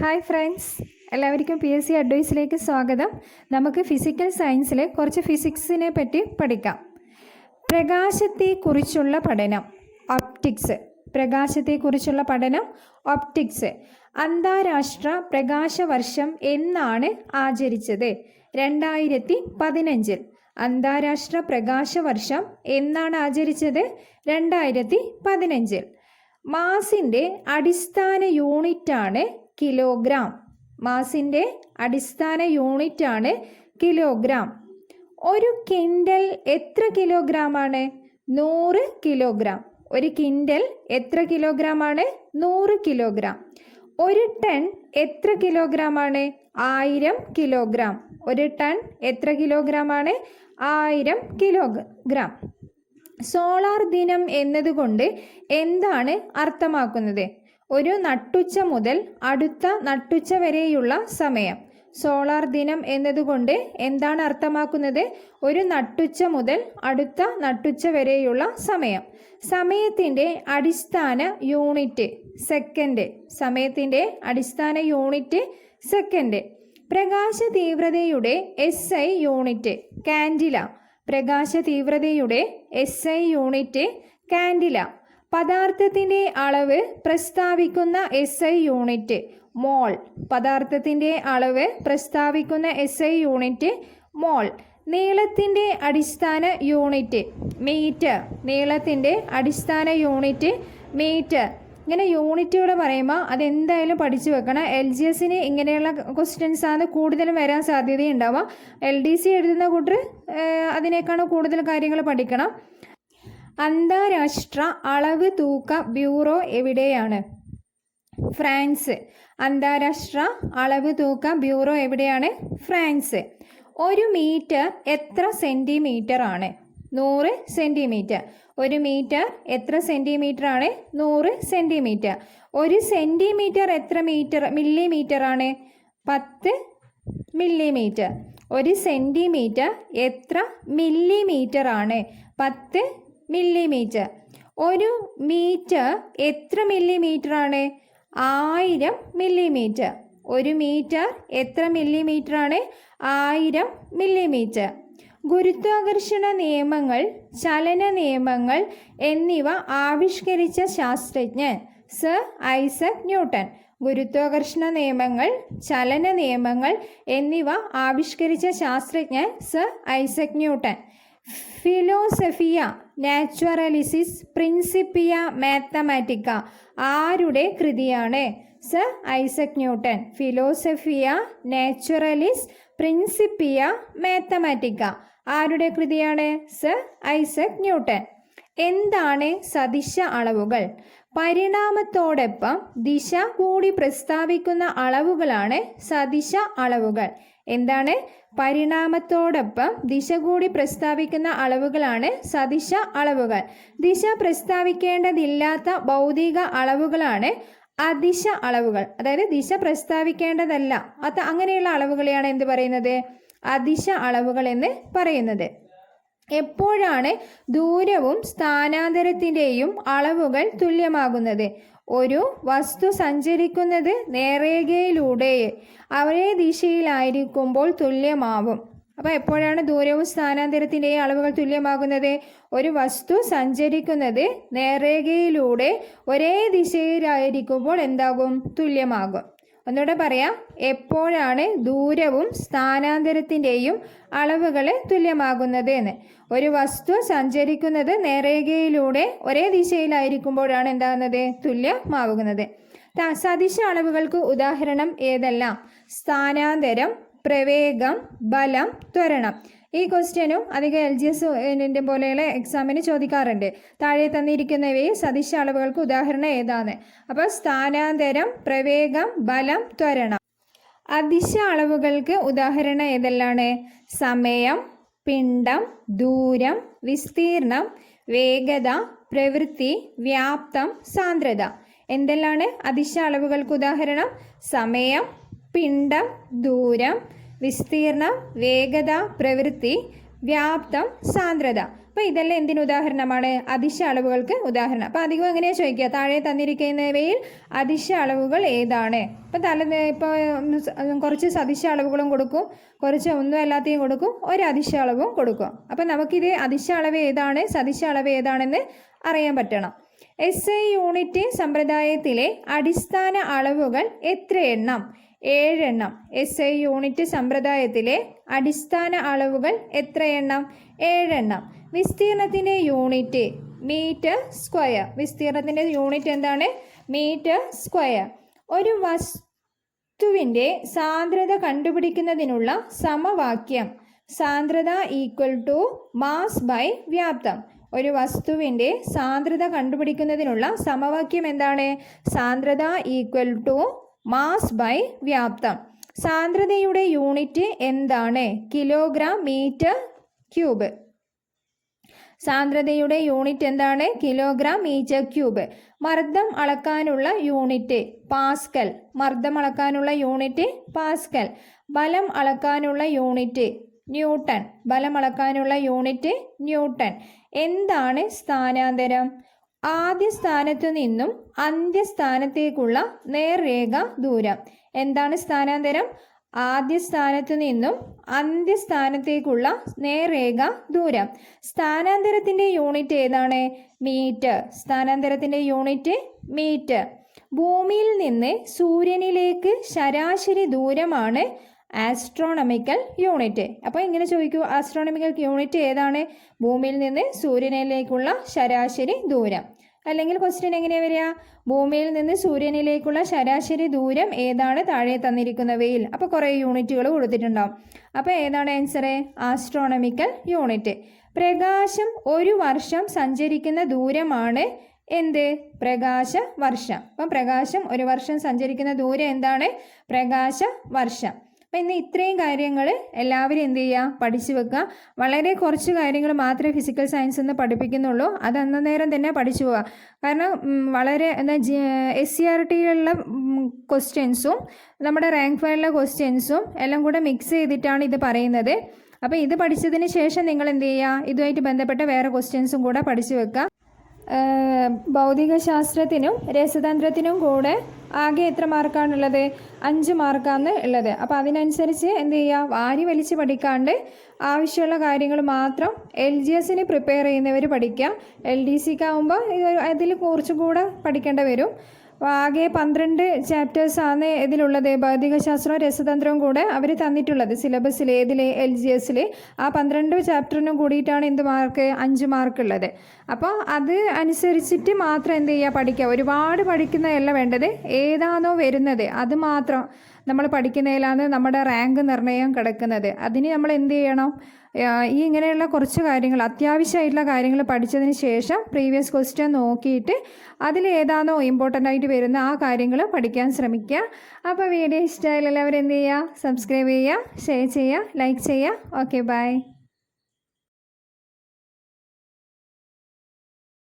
Hi friends, എല്ലാവർക്കും PSC അഡ്വൈസിലേക്ക് സ്വാഗതം. നമുക്ക് ഫിസിക്കൽ സയൻസിൽ കുറച്ച് ഫിസിക്സിനെ പറ്റി പഠിക്കാം. പ്രകാശത്തെക്കുറിച്ചുള്ള പഠനം, ഒപ്റ്റിക്സ്. പ്രകാശത്തെക്കുറിച്ചുള്ള പഠനം, ഒപ്റ്റിക്സ്. അന്താരാഷ്ട്ര പ്രകാശ വർഷം എന്നാണ് ആചരിച്ചത്? 2015. അന്താരാഷ്ട്ര പ്രകാശ വർഷം എന്നാണ് ആചരിച്ചത്? 2015. മാസിൻ്റെ അടിസ്ഥാന യൂണിറ്റാണ് കിലോഗ്രാം. മാസിൻ്റെ അടിസ്ഥാന യൂണിറ്റാണ് കിലോഗ്രാം. ഒരു കിൻഡൽ എത്ര കിലോഗ്രാമാണ്? 100 കിലോഗ്രാം. ഒരു കിൻഡൽ എത്ര കിലോഗ്രാമാണ്? 100 കിലോഗ്രാം. ഒരു ടൺ എത്ര കിലോഗ്രാമാണ്? 1000 കിലോഗ്രാം. ഒരു ടൺ എത്ര കിലോഗ്രാമാണ്? 1000 കിലോഗ്രാം. സോളാർ ദിനം എന്നതുകൊണ്ട് എന്താണ് അർത്ഥമാക്കുന്നത്? ഒരു നട്ടുച്ച മുതൽ അടുത്ത നട്ടുച്ച വരെയുള്ള സമയം. സോളാർ ദിനം എന്നതുകൊണ്ട് എന്താണ് അർത്ഥമാക്കുന്നത്? ഒരു നട്ടുച്ച മുതൽ അടുത്ത നട്ടുച്ച വരെയുള്ള സമയം. സമയത്തിൻ്റെ അടിസ്ഥാന യൂണിറ്റ് സെക്കൻഡ്. സമയത്തിൻ്റെ അടിസ്ഥാന യൂണിറ്റ് സെക്കൻഡ്. പ്രകാശ തീവ്രതയുടെ SI യൂണിറ്റ് കാൻഡില. പ്രകാശ തീവ്രതയുടെ SI യൂണിറ്റ് കാൻഡില. പദാർത്ഥത്തിൻ്റെ അളവ് പ്രസ്താവിക്കുന്ന SI യൂണിറ്റ് മോൾ. പദാർത്ഥത്തിൻ്റെ അളവ് പ്രസ്താവിക്കുന്ന SI യൂണിറ്റ് മോൾ. നീളത്തിൻ്റെ അടിസ്ഥാന യൂണിറ്റ് മീറ്റർ. നീളത്തിൻ്റെ അടിസ്ഥാന യൂണിറ്റ് മീറ്റർ. ഇങ്ങനെ യൂണിറ്റുകൾ പറയുമ്പോൾ അതെന്തായാലും പഠിച്ചു വെക്കണം. LGSന് ഇങ്ങനെയുള്ള ക്വസ്റ്റ്യൻസ് ആണ് കൂടുതലും വരാൻ സാധ്യതയുണ്ടാവുക. LDC എഴുതുന്ന കൂട്ടർ അതിനേക്കാളും കൂടുതൽ കാര്യങ്ങൾ പഠിക്കണം. അന്താരാഷ്ട്ര അളവ് തൂക്ക ബ്യൂറോ എവിടെയാണ്? ഫ്രാൻസ്. അന്താരാഷ്ട്ര അളവ് തൂക്ക ബ്യൂറോ എവിടെയാണ്? ഫ്രാൻസ്. ഒരു മീറ്റർ എത്ര സെൻറ്റിമീറ്റർ ആണ്? 100 സെൻറ്റിമീറ്റർ. ഒരു മീറ്റർ എത്ര സെൻറ്റിമീറ്റർ ആണ്? 100 സെൻറ്റിമീറ്റർ. ഒരു സെൻറ്റിമീറ്റർ എത്ര മില്ലിമീറ്റർ ആണ്? 10 മില്ലിമീറ്റർ. ഒരു സെൻറ്റിമീറ്റർ എത്ര മില്ലിമീറ്റർ ആണ്? 10 മില്ലിമീറ്റർ. ഒരു മീറ്റർ എത്ര മില്ലിമീറ്റർ ആണ്? 1000 മില്ലിമീറ്റർ. ഒരു മീറ്റർ എത്ര മില്ലിമീറ്റർ ആണ്? 1000 മില്ലിമീറ്റർ. ഗുരുത്വാകർഷണ നിയമങ്ങൾ, ചലന നിയമങ്ങൾ എന്നിവ ആവിഷ്കരിച്ച ശാസ്ത്രജ്ഞൻ സർ ഐസക് ന്യൂട്ടൺ. ഗുരുത്വാകർഷണ നിയമങ്ങൾ, ചലന നിയമങ്ങൾ എന്നിവ ആവിഷ്കരിച്ച ശാസ്ത്രജ്ഞൻ sir Isaac Newton. Philosophiae Naturalis Principia Mathematica ആരുടെ കൃതിയാണ്? Sir Isaac Newton. Philosophiae Naturalis Principia Mathematica ആരുടെ കൃതിയാണ്? Sir Isaac Newton. എന്താണ് സദിശ അളവുകൾ? പരിണാമത്തോടൊപ്പം ദിശ കൂടി പ്രസ്താവിക്കുന്ന അളവുകളാണ് സദിശ അളവുകൾ. എന്താണ്? പരിണാമത്തോടൊപ്പം ദിശ കൂടി പ്രസ്താവിക്കുന്ന അളവുകളാണ് സദിശ അളവുകൾ. ദിശ പ്രസ്താവിക്കേണ്ടതില്ലാത്ത ഭൗതിക അളവുകളാണ് അദിശ അളവുകൾ. അതായത് ദിശ പ്രസ്താവിക്കേണ്ടതല്ല അങ്ങനെയുള്ള അളവുകളെയാണ് എന്ത് പറയുന്നത്? അദിശ അളവുകൾ എന്ന് പറയുന്നത്. എപ്പോഴാണ് ദൂരവും സ്ഥാനാന്തരത്തിൻ്റെയും അളവുകൾ തുല്യമാകുന്നത്? ഒരു വസ്തു സഞ്ചരിക്കുന്നത് നേർരേഖയിലൂടെ ഒരേ ദിശയിലായിരിക്കുമ്പോൾ തുല്യമാവും. അപ്പോൾ എപ്പോഴാണ് ദൂരവും സ്ഥാനാന്തരത്തിൻ്റെയും അളവുകൾ തുല്യമാകുന്നത്? ഒരു വസ്തു സഞ്ചരിക്കുന്നത് നേർരേഖയിലൂടെ ഒരേ ദിശയിലായിരിക്കുമ്പോൾ എന്താകും? തുല്യമാകും. ഒന്നുകൂടെ പറയാം. എപ്പോഴാണ് ദൂരവും സ്ഥാനാന്തരത്തിൻ്റെയും അളവുകൾ തുല്യമാകുന്നത് എന്ന്. ഒരു വസ്തു സഞ്ചരിക്കുന്നത് നേർരേഖയിലൂടെ ഒരേ ദിശയിലായിരിക്കുമ്പോഴാണ് എന്താകുന്നത്? തുല്യമാകുന്നത്. സദിശ അളവുകൾക്ക് ഉദാഹരണം ഏതെല്ലാം? സ്ഥാനാന്തരം, പ്രവേഗം, ബലം, ത്വരണം. ഈ ക്വസ്റ്റ്യനും അധികം LGS പോലെയുള്ള എക്സാമിന് ചോദിക്കാറുണ്ട്. താഴെ തന്നിരിക്കുന്നവയിൽ സദിശ അളവുകൾക്ക് ഉദാഹരണം ഏതാണ്? അപ്പോൾ സ്ഥാനാന്തരം, പ്രവേഗം, ബലം, ത്വരണം. അദിശ അളവുകൾക്ക് ഉദാഹരണം ഏതെല്ലാണ്? സമയം, പിണ്ഡം, ദൂരം, വിസ്തീർണം, വേഗത, പ്രവൃത്തി, വ്യാപ്തം, സാന്ദ്രത. എന്തെല്ലാണ് അദിശ അളവുകൾക്ക് ഉദാഹരണം? സമയം, പിണ്ഡം, ദൂരം, വിസ്തീർണം, വേഗത, പ്രവൃത്തി, വ്യാപ്തം, സാന്ദ്രത. അപ്പോൾ ഇതെല്ലാം എന്തിന് ഉദാഹരണമാണ്? അദിശ അളവുകൾക്ക് ഉദാഹരണം. അപ്പോൾ അധികം എങ്ങനെയാണ് ചോദിക്കുക? താഴെ തന്നിരിക്കുന്നവയിൽ അദിശ അളവുകൾ ഏതാണ്? ഇപ്പോൾ കുറച്ച് സദിശ അളവുകളും കൊടുക്കും, കുറച്ച് ഒന്നും അല്ലാത്തയും കൊടുക്കും, ഒരു അദിശ അളവും കൊടുക്കും. അപ്പം നമുക്കിത് അദിശ അളവ് ഏതാണ്, സദിശ അളവ് ഏതാണെന്ന് അറിയാൻ പറ്റണം. SI യൂണിറ്റ് സമ്പ്രദായത്തിലെ അടിസ്ഥാന അളവുകൾ എത്ര എണ്ണം? 7 എണ്ണം. SI യൂണിറ്റ് സമ്പ്രദായത്തിലെ അടിസ്ഥാന അളവുകൾ എത്ര എണ്ണം? 7 എണ്ണം. വിസ്തീർണത്തിൻ്റെ യൂണിറ്റ് മീറ്റർ സ്ക്വയർ. വിസ്തീർണത്തിൻ്റെ യൂണിറ്റ് എന്താണ്? Metre square. ഒരു വസ്തുവിൻ്റെ സാന്ദ്രത കണ്ടുപിടിക്കുന്നതിനുള്ള സമവാക്യം സാന്ദ്രത ഈക്വൽ ടു മാസ് ബൈ വ്യാപ്തം. ഒരു വസ്തുവിൻ്റെ സാന്ദ്രത കണ്ടുപിടിക്കുന്നതിനുള്ള സമവാക്യം എന്താണ്? സാന്ദ്രത ഈക്വൽ ടു മാസ് ബൈ വ്യാപ്തം. സാന്ദ്രതയുടെ യൂണിറ്റ് എന്താണ്? Kilogram metre cube. സാന്ദ്രതയുടെ യൂണിറ്റ് എന്താണ്? Kilogram metre cube. മർദ്ദം അളക്കാനുള്ള യൂണിറ്റ് പാസ്കൽ. മർദ്ദം അളക്കാനുള്ള യൂണിറ്റ് പാസ്കൽ. ബലം അളക്കാനുള്ള യൂണിറ്റ് ന്യൂട്ടൺ. ബലം അളക്കാനുള്ള യൂണിറ്റ് ന്യൂട്ടൺ. എന്താണ് സ്ഥാനാന്തരം? ആദ്യ സ്ഥാനത്തു നിന്നും അന്ത്യസ്ഥാനത്തേക്കുള്ള നേർരേഖ ദൂരം. എന്താണ് സ്ഥാനാന്തരം? ആദ്യ സ്ഥാനത്തു നിന്നും അന്ത്യസ്ഥാനത്തേക്കുള്ള നേർരേഖ ദൂരം. സ്ഥാനാന്തരത്തിൻ്റെ യൂണിറ്റ് ഏതാണ്? മീറ്റർ. സ്ഥാനാന്തരത്തിൻ്റെ യൂണിറ്റ് മീറ്റർ. ഭൂമിയിൽ നിന്ന് സൂര്യനിലേക്ക് ശരാശരി ദൂരമാണ് ആസ്ട്രോണമിക്കൽ യൂണിറ്റ്. അപ്പോൾ ഇങ്ങനെ ചോദിക്കൂ, ആസ്ട്രോണമിക്കൽ യൂണിറ്റ് ഏതാണ്? ഭൂമിയിൽ നിന്ന് സൂര്യനിലേക്കുള്ള ശരാശരി ദൂരം. അല്ലെങ്കിൽ ക്വസ്റ്റ്യൻ എങ്ങനെയാണ് വരിക? ഭൂമിയിൽ നിന്ന് സൂര്യനിലേക്കുള്ള ശരാശരി ദൂരം ഏതാണ് താഴെ തന്നിരിക്കുന്നവയിൽ? അപ്പോൾ കുറേ യൂണിറ്റുകൾ കൊടുത്തിട്ടുണ്ടാവും. അപ്പോൾ ഏതാണ് ആൻസർ? Astronomical unit. പ്രകാശം ഒരു വർഷം സഞ്ചരിക്കുന്ന ദൂരമാണ് എന്ത്? പ്രകാശ വർഷം. അപ്പം പ്രകാശം ഒരു വർഷം സഞ്ചരിക്കുന്ന ദൂരം എന്താണ്? പ്രകാശ വർഷം. അപ്പം ഇന്ന് ഇത്രയും കാര്യങ്ങൾ എല്ലാവരും എന്ത് ചെയ്യുക? പഠിച്ചു വെക്കുക. വളരെ കുറച്ച് കാര്യങ്ങൾ മാത്രമേ ഫിസിക്കൽ സയൻസ് എന്ന് പഠിപ്പിക്കുന്നുള്ളൂ. അത് അന്നേരം തന്നെ പഠിച്ചു പോവുക. കാരണം വളരെ SCERTയിലുള്ള ക്വസ്റ്റ്യൻസും നമ്മുടെ റാങ്ക് ഫയലിലെ ക്വസ്റ്റ്യൻസും എല്ലാം കൂടെ മിക്സ് ചെയ്തിട്ടാണ് ഇത് പറയുന്നത്. അപ്പോൾ ഇത് പഠിച്ചതിന് ശേഷം നിങ്ങൾ എന്ത് ചെയ്യുക? ഇതുമായിട്ട് ബന്ധപ്പെട്ട വേറെ ക്വസ്റ്റ്യൻസും കൂടെ പഠിച്ചു വെക്കുക. ഭൗതികശാസ്ത്രത്തിനും രസതന്ത്രത്തിനും കൂടെ ആകെ എത്ര മാർക്കാണുള്ളത്? 5 മാർക്കാണ് ഉള്ളത്. അപ്പോൾ അതിനനുസരിച്ച് എന്ത് ചെയ്യുക? വാരി വലിച്ച് പഠിക്കാണ്ട് ആവശ്യമുള്ള കാര്യങ്ങൾ മാത്രം LGSന് പ്രിപ്പയർ ചെയ്യുന്നവർ പഠിക്കുക. LDCക്ക് ആകുമ്പോൾ അതിൽ കുറച്ചും കൂടെ പഠിക്കേണ്ടി വരും. ആകെ 12 ചാപ്റ്റേഴ്സാണ് ഇതിലുള്ളത്. ഭൗതികശാസ്ത്രവും രസതന്ത്രവും കൂടെ അവർ തന്നിട്ടുള്ളത് സിലബസിൽ. LGSൽ ആ 12 ചാപ്റ്ററിനും കൂടിയിട്ടാണ് എന്ത് മാർക്ക്? 5 മാർക്ക് ഉള്ളത്. അപ്പോൾ അത് അനുസരിച്ചിട്ട് മാത്രം എന്ത് ചെയ്യുക? പഠിക്കുക. ഒരുപാട് പഠിക്കുന്നതല്ല വേണ്ടത്. ഏതാണോ വരുന്നത് അത് മാത്രം നമ്മൾ പഠിക്കുന്നതിലാണ് നമ്മുടെ റാങ്ക് നിർണ്ണയം കിടക്കുന്നത്. അതിന് നമ്മൾ എന്ത് ചെയ്യണം? ഈ ഇങ്ങനെയുള്ള കുറച്ച് കാര്യങ്ങൾ, അത്യാവശ്യമായിട്ടുള്ള കാര്യങ്ങൾ പഠിച്ചതിന് ശേഷം പ്രീവിയസ് ക്വസ്റ്റ്യൻ നോക്കിയിട്ട് അതിൽ ഏതാണോ ഇമ്പോർട്ടൻ്റ് ആയിട്ട് വരുന്ന ആ കാര്യങ്ങൾ പഠിക്കാൻ ശ്രമിക്കുക. അപ്പോൾ വീഡിയോ ഇഷ്ടമായാലും എല്ലാവരും എന്ത് ചെയ്യുക? സബ്സ്ക്രൈബ് ചെയ്യുക, ഷെയർ ചെയ്യുക, ലൈക്ക് ചെയ്യുക. Okay, by.